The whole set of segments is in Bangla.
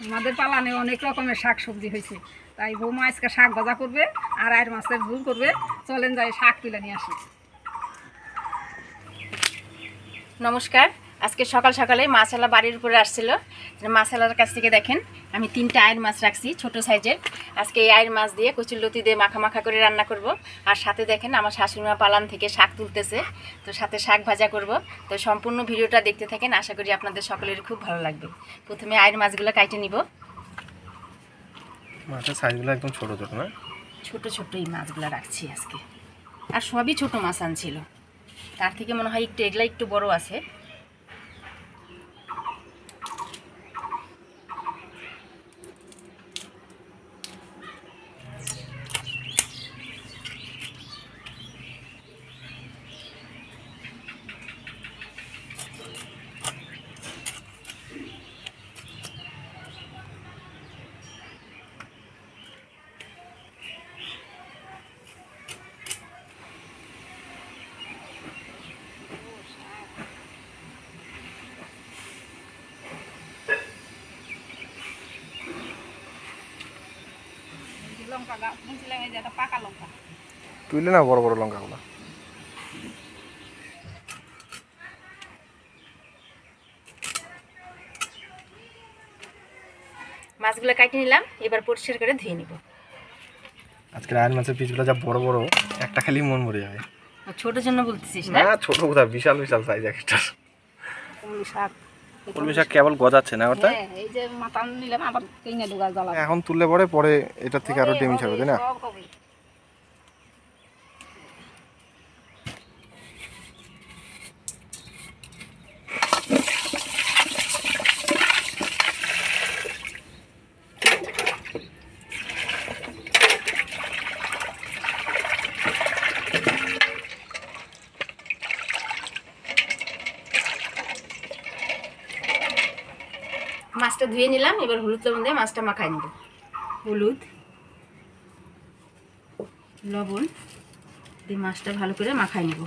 আমাদের পালানে অনেক রকমের শাক সবজি হয়েছে, তাই বৌমা আজকে শাক ভাজা করবে আর আয়ের মাছের ঝোল করবে। চলেন যাই শাক তুলে নিয়ে আসি। নমস্কার। আজকে সকাল সকালে মাছালা বাড়ির উপরে আসছিল। মাছালার কাছ থেকে দেখেন আমি 3টা আয়ের মাছ রাখছি ছোট সাইজের। আজকে এই আয়ের মাছ দিয়ে কচুরলতি দিয়ে মাখা মাখা করে রান্না করব। আর সাথে দেখেন আমার শাশুড়িমা পালান থেকে শাক তুলতেছে, তো সাথে শাক ভাজা করব। তো সম্পূর্ণ ভিডিওটা দেখতে থাকেন, আশা করি আপনাদের সকলের খুব ভালো লাগবে। প্রথমে আয়ের মাছগুলো কাটে নিব। মাছের সাইজগুলো একদম ছোট ছোট না? ছোট ছোট এই মাছগুলো রাখছি আজকে, আর সবই ছোট মাছ আনছিল, তার থেকে মনে হয় এগুলা একটু বড় আছে। লঙ্কা গাছ বুঝলাম, এই যে একটা পাকা লঙ্কা তুইলে না বড় বড় লঙ্কাগুলো। মাছগুলো কাটে নিলাম, এবার পরিষ্কার করে ধুয়ে নিব। আজকে আয়ের মাছের পিসগুলো যা বড় বড়, একটা খালি মন ভরে যাবে। ছোট জন্য বলতেছিস না? না ছোট কোথায়, বিশাল বিশাল সাইজ একটা। কলমি শাক। কলমি শাক কেবল গজাচ্ছে না ওটা? হ্যাঁ, এই যে মাথা নিলাম আবার কিনে দুগা জ্বালা। এখন তুললে পরে এটা থেকে আরো ডেমিজ হবে, তাই না? মাছটা ধুয়ে নিলাম, এবার হলুদ লবণ দিয়ে মাছটা মাখাই নেব। হলুদ লবণ দিয়ে মাছটা ভালো করে মাখাই নেব।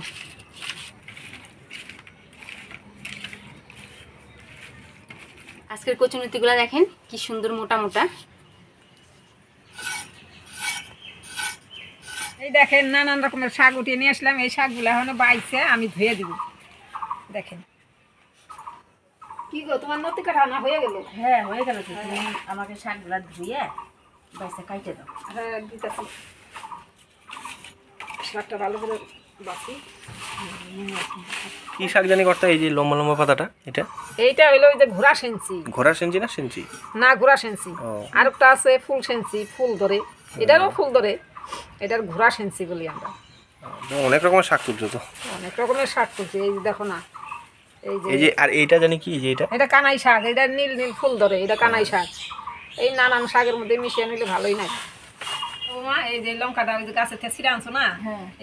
আজকের কচুরলতিগুলো দেখেন কি সুন্দর মোটা মোটা। এই দেখেন নানান রকমের শাক উঠিয়ে নিয়ে আসলাম। এই শাকগুলো এখন বাইছে, আমি ধুয়ে দিব। দেখেন কি গো, তোমার নতি কাটা না হয়ে গেল? হ্যাঁ হয়ে গেল। তুমি আমাকে শাকগুলা ধুয়ে বাইসে কাইটে দাও। হ্যাঁ দিতেছি, শাকটা ভালো করে বাছি। কি শাক জানি করতে, এই যে লম্বা লম্বা পাতাটা, এটা এইটা হইলো ওই যে ঘোড়া সেনছি। ঘোড়া সেঞ্চি না সেঞ্চি? না, ঘোড়া সেনছি। আর একটা আছে ফুল সেনছি, ফুল ধরে, এটারও ফুল ধরে, এটার ঘোড়া সেনছি বলি আমরা। অনেক রকমের শাক তুলছো তো। অনেক রকমের শাক তুলছি, এই যে দেখো না, এই যে আর এইটা জানি কি, যে এটা কানাই শাক, এটা নীল নীল ফুল ধরে, এটা কানাই শাক। এই নানান শাকের মধ্যে মিশিয়ে নিলে ভালোই লাগে। ও মা, এই যে লঙ্কাটা ওই যে গাছের থেকে ছিঁড়ে আনছো না,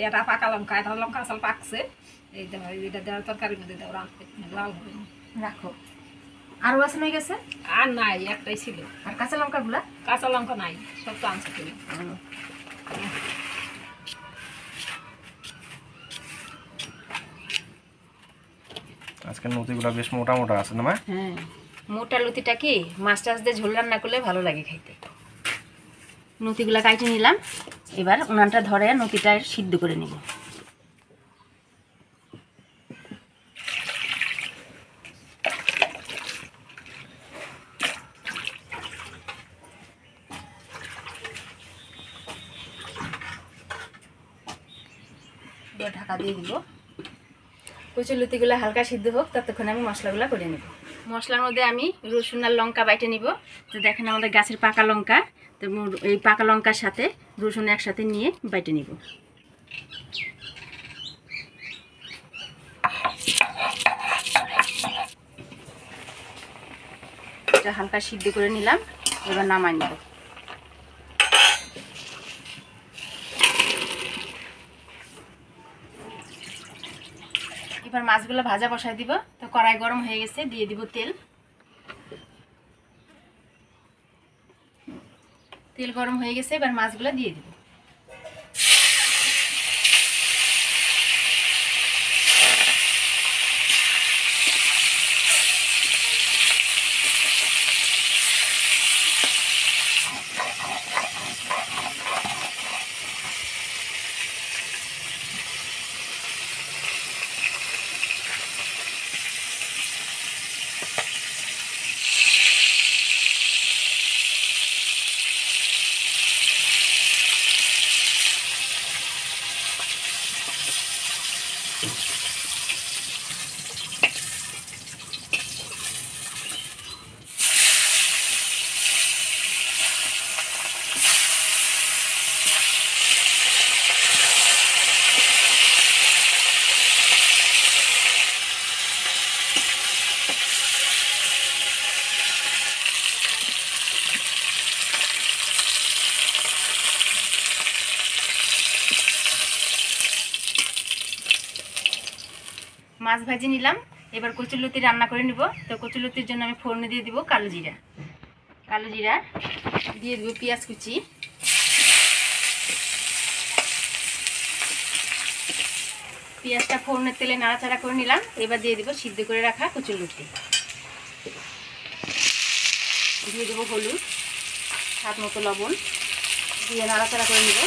এটা পাকা লঙ্কা, এটা লঙ্কা আসল পাকছে। এই দেখো, এটা দেওয়ার তরকারির মধ্যে দেওয়া লাল হবে। রাখো। আরও আছে নাই গেছে? আর নাই, একটাই ছিল। আর কাঁচা লঙ্কাগুলা? কাঁচা লঙ্কা নাই, সব তো আনছো তুমি। আজকের নতিগুলো বেশ মোটা মোটা আছে না মা? হ্যাঁ, মোটা লতিটা কি মাছ টাছ দিয়ে ঝোল রান্না করলে ভালো লাগে খাইতে। নতিগুলা কাটে নিলাম, এবার উনানটা ধরে নতিটা সিদ্ধ করে নিব। ঢাকা দিয়ে দিব। কচুরলতিগুলো হালকা সিদ্ধ হোক, ততক্ষণ আমি মশলাগুলো করে নেব। মশলার মধ্যে আমি রসুন আর লঙ্কা বাইটে নিব। তো দেখেন আমাদের গাছের পাকা লঙ্কা, তো এই পাকা লঙ্কার সাথে রসুন একসাথে নিয়ে বাইটে নিব। এটা হালকা সিদ্ধ করে নিলাম, এবার নামাই নেব। এবার মাছগুলো ভাজা বসাই দিব। তো কড়াই গরম হয়ে গেছে, দিয়ে দিব তেল। তেল গরম হয়ে গেছে, এবার মাছগুলো দিয়ে দিব। মাছ ভাজি নিলাম, এবার কচুরলতি রান্না করে নিব। তো কচুরলতির জন্য আমি ফোড়নে দিয়ে দিব কালো জিরা দিয়ে দেবো পেঁয়াজ কুচি, পেঁয়াজটা ফোড়নের তেলে নাড়াচাড়া করে নিলাম। এবার দিয়ে দেবো সিদ্ধ করে রাখা কচুরলতি, দিয়ে দেবো হলুদ, স্বাদ মতো লবণ দিয়ে নাড়াচাড়া করে নিব।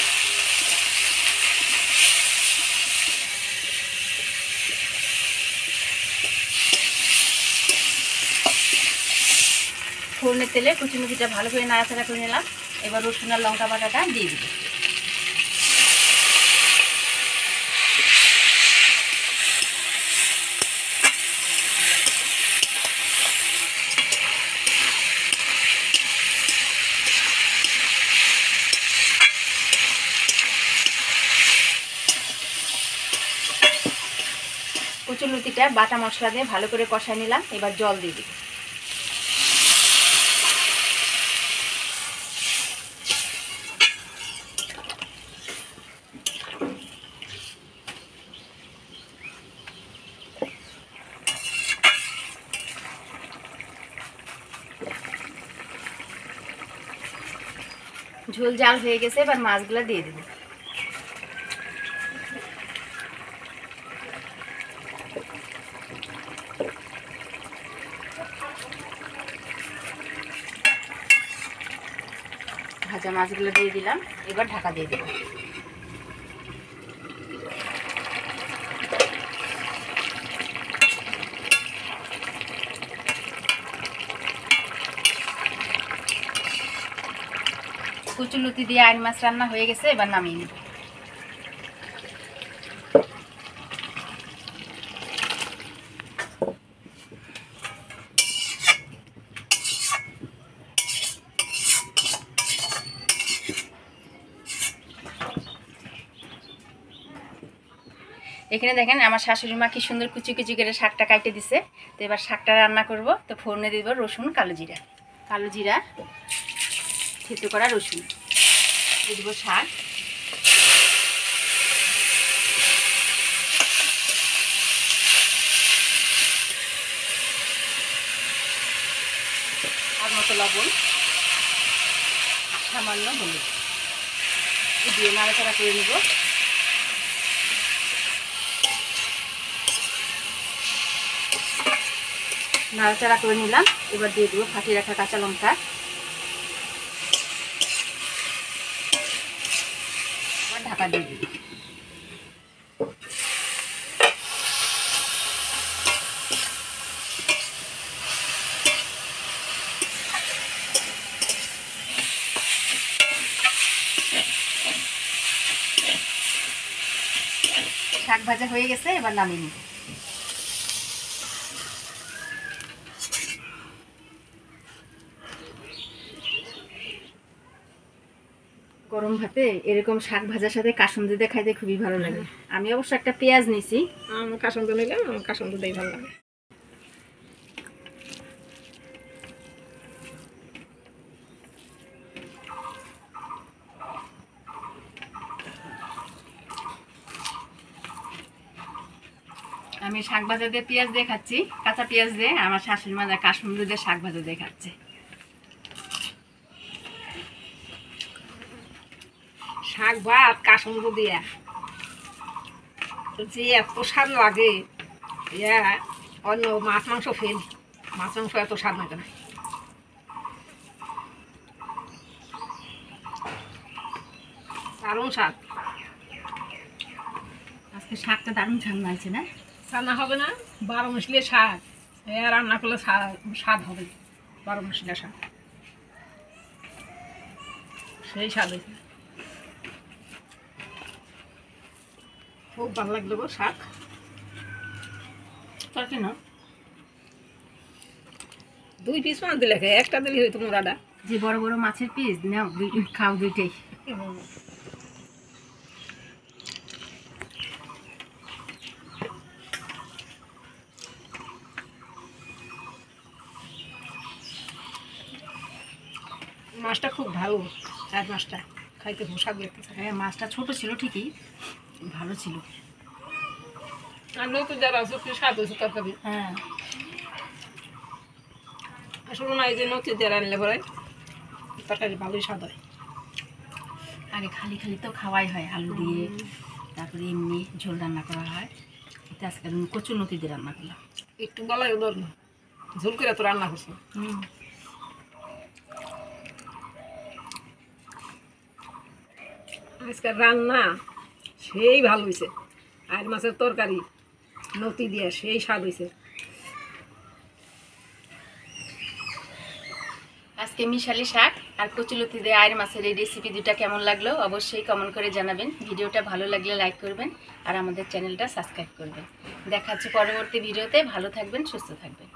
ফোড়নের তেলে কচুরলতিটা ভালো করে নাড়াচাড়া করে নিলাম। এবার রসুন আর লঙ্কা বাটাটা দিয়ে দিব। কচুরলতিটা বাটা মশলা দিয়ে ভালো করে কষায় নিলাম। এবার জল দিয়ে দিব। ঝোল জাল হয়ে গেছে, এবার মাছগুলো দিয়ে দেব। ভাজা মাছগুলো দিয়ে দিলাম, এবার ঢাকা দিয়ে দেব। কচুরলতি দিয়ে আইড় মাছ রান্না হয়ে গেছে, এবার নামিয়ে নিব। এখানে দেখেন আমার শাশুড়ি মা কি সুন্দর কুচি কুচি করে শাকটা কাটে দিছে। তো এবার শাকটা রান্না করব। তো ফোড়নে দিব রসুন, কালো জিরা, থেতো করা রসুন, দিয়ে দিব শাক, আর মতো লবণ, সামান্য হলুদ দিয়ে নাড়াচাড়া করে নিব। নাড়াচাড়া করে নিলাম। এবার দিয়ে দেবো ফাটিয়ে রাখা কাঁচা লঙ্কা, ঢাকা দিয়ে দিব। শাক ভাজা হয়ে গেছে, এবার নামিয়ে নিব। গরম ভাতে এরকম শাক ভাজার সাথে কাসুন্দি দিয়ে খাইতে খুবই ভালো লাগে। আমি অবশ্য একটা পেঁয়াজ নিছি, কাসুন্দি নিলে কাসুন্দি দিয়ে ভালো লাগে। আমি শাক ভাজা দিয়ে পেঁয়াজ দিয়ে খাচ্ছি, কাঁচা পেঁয়াজ দিয়ে। আমার শাশুড়ি মা কাসুন্দি দিয়ে শাক ভাজা দিয়ে খাচ্ছে। শাক ভাত কাসুন্দি দিয়া যে এত স্বাদ লাগে, অন্য মাছ মাংস ফেল, মাছ মাংস এত স্বাদ লাগে না। দারুণ স্বাদ। আজকে শাকটা দারুণ ঠান্ডা আছে না? রান্না হবে না 12 মশলা শাক, রান্না করলে স্বাদ হবে। 12 মশলা শাক সেই স্বাদ হয়েছে, খুব ভালো লাগলো গো শাক। তোর কেন 2 পিস মাছ দিলে, একটা দিলে হইতো মোরাডা। যে বড় বড় মাছের পিস নাও, খাও দুইটাই। মাছটা খুব ভালো, আর মাছটা খাইতে খুব স্বাদ লাগতেছে। হ্যাঁ, মাছটা ছোট ছিল ঠিকই, ভালো ছিল। আর নতুন যারা সত্যি স্বাদ হয়েছে তরকারি। হ্যাঁ আসলে না এই যে নতুন যারা আনলে পরে তরকারি ভালোই স্বাদ হয়। আগে খালি খালি তো খাওয়াই হয় আলু দিয়ে, তারপরে এমনি ঝোল রান্না করা হয়। এটা আজকে আমি কচুর লতি দিয়ে রান্না করলাম। একটু গলায় ধর না, ঝোল করে তো রান্না করছো। আজকের রান্না সেই ভালো হয়েছে, আয়ের মাছের তরকারি নতি দিয়ে সেই স্বাদ হয়েছে। আজকে মিশালি শাক আর কচুলতি দিয়ে আয়ের মাছের এই রেসিপি দুটা কেমন লাগলো অবশ্যই কমেন্ট করে জানাবেন। ভিডিওটা ভালো লাগলে লাইক করবেন আর আমাদের চ্যানেলটা সাবস্ক্রাইব করবেন। দেখা হচ্ছে পরবর্তী ভিডিওতে। ভালো থাকবেন, সুস্থ থাকবেন।